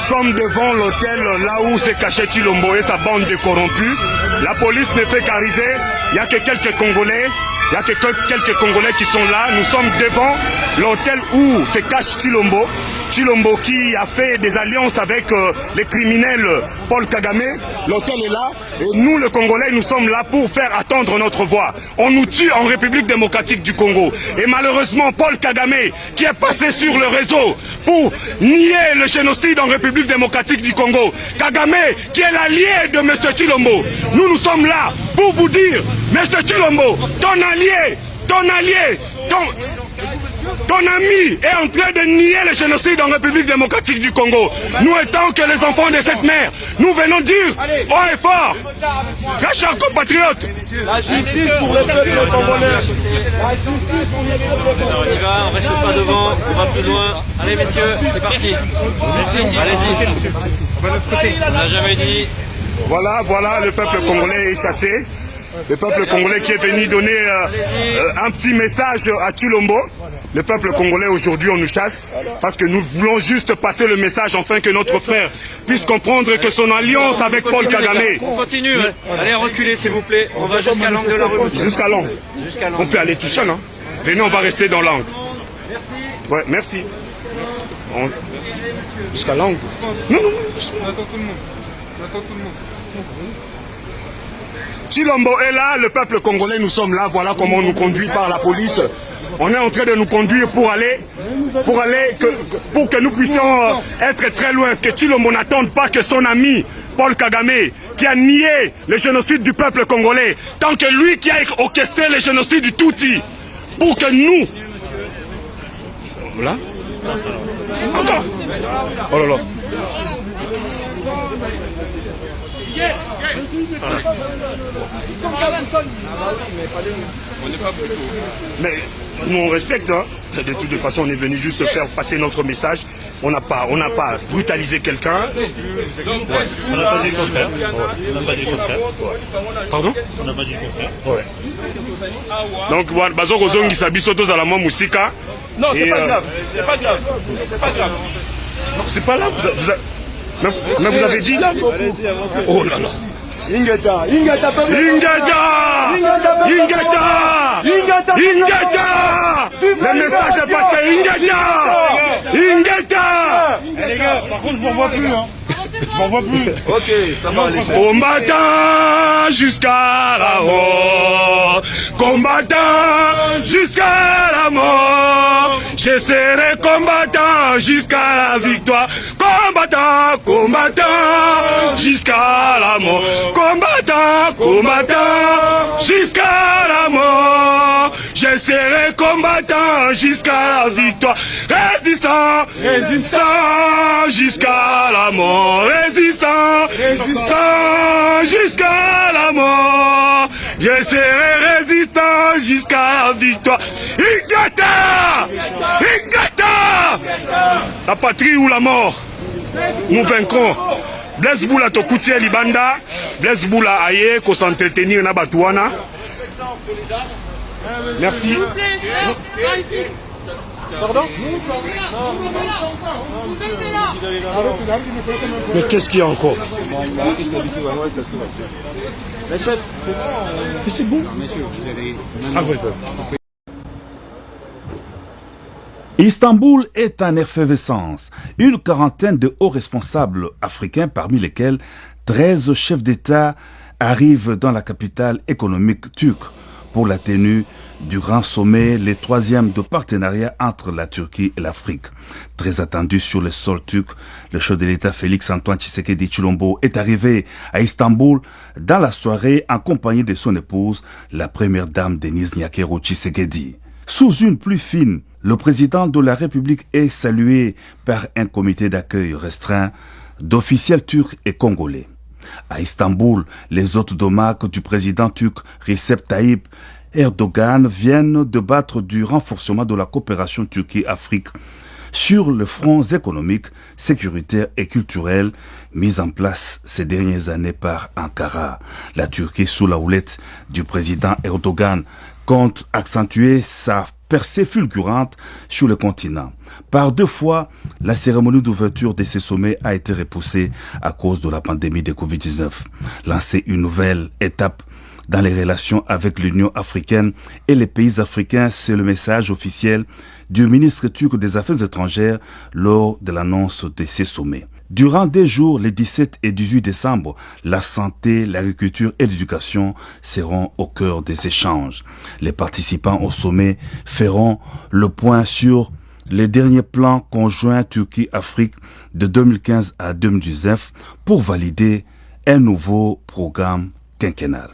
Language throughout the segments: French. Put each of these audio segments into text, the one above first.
sommes devant l'hôtel là où s'est caché Tshilombo et sa bande de corrompus. La police ne fait qu'arriver. Il n'y a que quelques Congolais. Il y a que quelques Congolais qui sont là. Nous sommes devant l'hôtel où se cache Tshilombo. Tshilombo qui a fait des alliances avec les criminels Paul Kagame. L'hôtel est là. Et nous, les Congolais, nous sommes là pour faire attendre notre voix. On nous tue en République démocratique du Congo. Et malheureusement, Paul Kagame, qui est passé sur le réseau pour nier le génocide en République démocratique du Congo. Kagame, qui est l'allié de M. Tshilombo. Nous sommes là pour vous dire, M. Tshilombo, ton allié, ton ami est en train de nier le génocide en République démocratique du Congo. Nous étant que les enfants de cette mère, nous venons dire haut et fort, très chers compatriotes, la justice pour le peuple congolais. La justice pour le peuple congolais. On y va, on reste pas devant, on va plus loin. Allez messieurs, c'est parti. Allez-y. On n'a jamais dit. Voilà, le peuple congolais est chassé. Le peuple congolais qui est venu donner un petit message à Tshilombo. Le peuple congolais aujourd'hui on nous chasse parce que nous voulons juste passer le message afin que notre frère puisse comprendre que son alliance avec Paul Kagame. On continue, allez reculer s'il vous plaît. On va jusqu'à l'angle de la rue. Jusqu'à l'angle. On peut aller tout seul, hein. Venez, on va rester dans l'angle. Ouais, merci. Jusqu'à l'angle. Non. On attend tout le monde. Tshilombo est là, le peuple congolais, nous sommes là, voilà comment on nous conduit par la police. On est en train de nous conduire pour que nous puissions être très loin, que Tshilombo n'attende pas que son ami Paul Kagame, qui a nié le génocide du peuple congolais, tant que lui qui a orchestré le génocide du Tutsi, pour que nous... Voilà. Encore. Oh là là. Mais nous on respecte, hein. De toute façon on est venu juste faire passer notre message. On n'a pas brutalisé quelqu'un. On n'a pas dit le contraire. Pardon? On n'a pas dit le contraire. Ouais. Donc voilà, bazo kozongi sabiso to zala mwa musika. Non, c'est pas grave. C'est pas grave. Non, c'est pas là. Mais vous avez dit là. Oh là là. Ingeta. Le message est passé. Ingeta. Les gars, par contre, je vous revois plus, hein. Je vous revois plus. Ok, ça va aller. Combattant jusqu'à la mort. Combattant jusqu'à la mort. Je serai combattant jusqu'à la victoire. Combattant jusqu'à la mort. Combattant jusqu'à la mort. Je serai combattant jusqu'à la victoire. Résistant jusqu'à la mort. Résistant jusqu'à la mort. Je serai résistant jusqu'à la victoire. Ingeta! La patrie ou la mort? Nous vaincrons. Blaise Boula Tokoutia Libanda, Blaise Boula Aye, qu'on s'entretenir na Batouana. Merci. Pardon? Mais qu'est-ce qu'il y a encore? C'est bon. Ah ouais. Istanbul est en effervescence. Une quarantaine de hauts responsables africains, parmi lesquels 13 chefs d'État, arrivent dans la capitale économique turque pour la tenue du grand sommet, le troisième de partenariat entre la Turquie et l'Afrique. Très attendu sur le sol turc, le chef de l'État Félix-Antoine Tshisekedi Tshilombo est arrivé à Istanbul dans la soirée en compagnie de son épouse, la première dame Denise Nyakero Tshisekedi. Sous une pluie fine, le président de la République est salué par un comité d'accueil restreint d'officiels turcs et congolais. À Istanbul, les hôtes de marque du président turc Recep Tayyip Erdogan viennent débattre du renforcement de la coopération Turquie-Afrique sur les fronts économiques, sécuritaires et culturels mis en place ces dernières années par Ankara. La Turquie, sous la houlette du président Erdogan, compte accentuer sa percée fulgurante sur le continent. Par 2 fois, la cérémonie d'ouverture de ces sommets a été repoussée à cause de la pandémie de Covid-19. Lancer une nouvelle étape dans les relations avec l'Union africaine et les pays africains, c'est le message officiel du ministre turc des Affaires étrangères lors de l'annonce de ces sommets. Durant 2 jours, les 17 et 18 décembre, la santé, l'agriculture et l'éducation seront au cœur des échanges. Les participants au sommet feront le point sur les derniers plans conjoints Turquie-Afrique de 2015 à 2019 pour valider un nouveau programme quinquennal.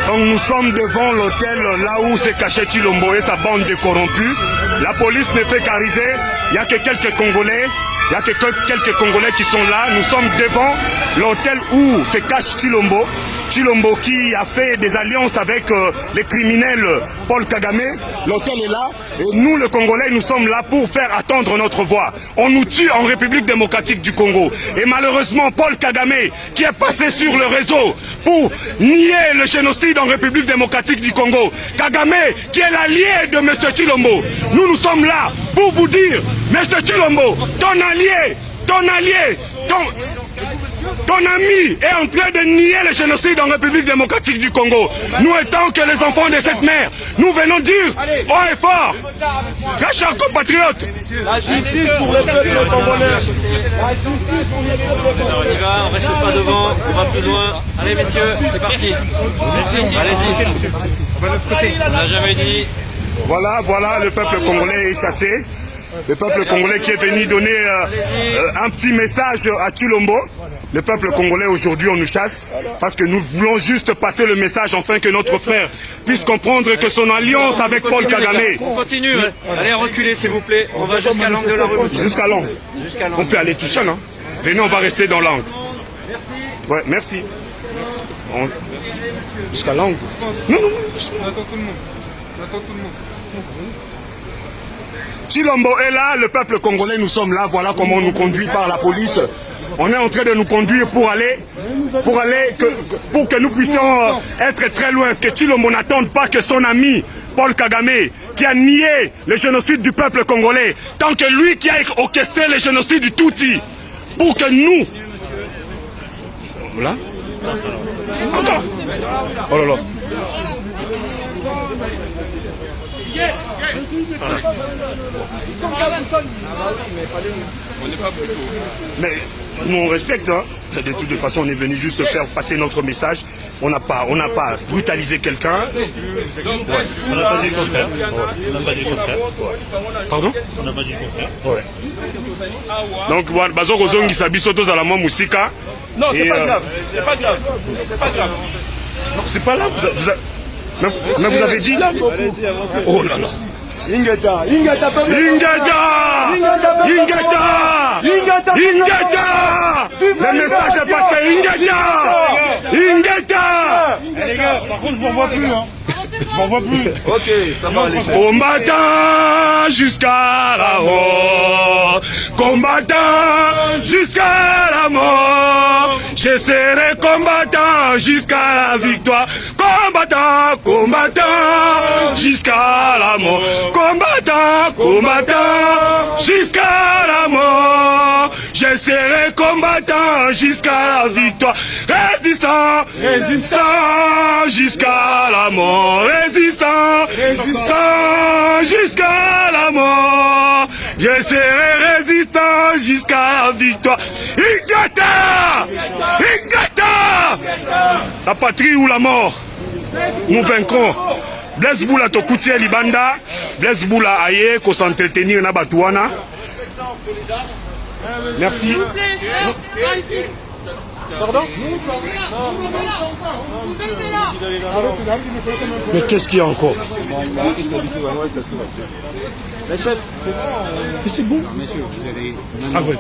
Donc nous sommes devant l'hôtel là où se cachait Tshilombo et sa bande de corrompus. La police ne fait qu'arriver, il n'y a que quelques Congolais, qui sont là. Nous sommes devant l'hôtel où se cache Tshilombo. Tshilombo qui a fait des alliances avec les criminels Paul Kagame. L'hôtel est là et nous, le Congolais, nous sommes là pour faire attendre notre voix. On nous tue en République démocratique du Congo. Et malheureusement, Paul Kagame, qui est passé sur le réseau pour nier le génocide en République démocratique du Congo. Kagame, qui est l'allié de M. Tshilombo. Nous sommes là pour vous dire, M. Tshilombo, ton ami est en train de nier le génocide en République démocratique du Congo. Nous étant que les enfants de cette mère, nous venons dire haut et fort, très chers compatriotes, la justice pour le peuple congolais. La justice pour le peuple congolais. On y va, on reste pas devant, on va plus loin. Allez messieurs, c'est parti. Allez-y. On n'a jamais dit. Voilà, le peuple congolais est chassé. Le peuple congolais qui est venu donner un petit message à Tshilombo. Le peuple congolais aujourd'hui on nous chasse parce que nous voulons juste passer le message afin que notre frère puisse comprendre que son alliance avec Paul Kagame. On continue, allez reculer s'il vous plaît. On va jusqu'à l'angle de la rue. Jusqu'à l'angle. On peut aller tout seul, hein. Venez, on va rester dans l'angle. Ouais, merci. Jusqu'à l'angle. Non. On attend tout le monde. Tshilombo est là, le peuple congolais, nous sommes là, voilà comment on nous conduit par la police. On est en train de nous conduire pour que nous puissions être très loin, que Tshilombo n'attende pas que son ami Paul Kagame, qui a nié le génocide du peuple congolais, tant que lui qui a orchestré le génocide du Tutsi, pour que nous... Voilà. Encore. Oh là là. Mais nous on respecte, hein. De toute façon on est venu juste faire passer notre message. On n'a pas brutalisé quelqu'un. On n'a pas dit le contraire. Pardon? On n'a pas dit le contraire. Ouais. Donc voilà, bazo kozongi sabiso to zala musika. Non, c'est pas grave. C'est pas grave. Non, c'est pas là. Mais vous avez dit là. Oh là là. Ingeta. Le message est passé. Ingeta. Les gars, par contre, je vous vois plus, hein. Je m'en vois plus. Ok, ça va aller. Combattant jusqu'à la mort. Combattant jusqu'à la mort. Je serai combattant jusqu'à la victoire. Combattant jusqu'à la mort. Combattant jusqu'à la mort. Je serai combattant jusqu'à la victoire. Résistant jusqu'à la mort. Résistant jusqu'à la mort. Je serai résistant jusqu'à la victoire. Ingeta! La patrie ou la mort? Nous vaincrons. Blaise Boula Tokoutia Libanda. Blaise Boula Aye, qu'on s'entretenir na Batouana. Merci. Pardon? Mais qu'est-ce qu'il y a encore? C'est bon. Ah ouais.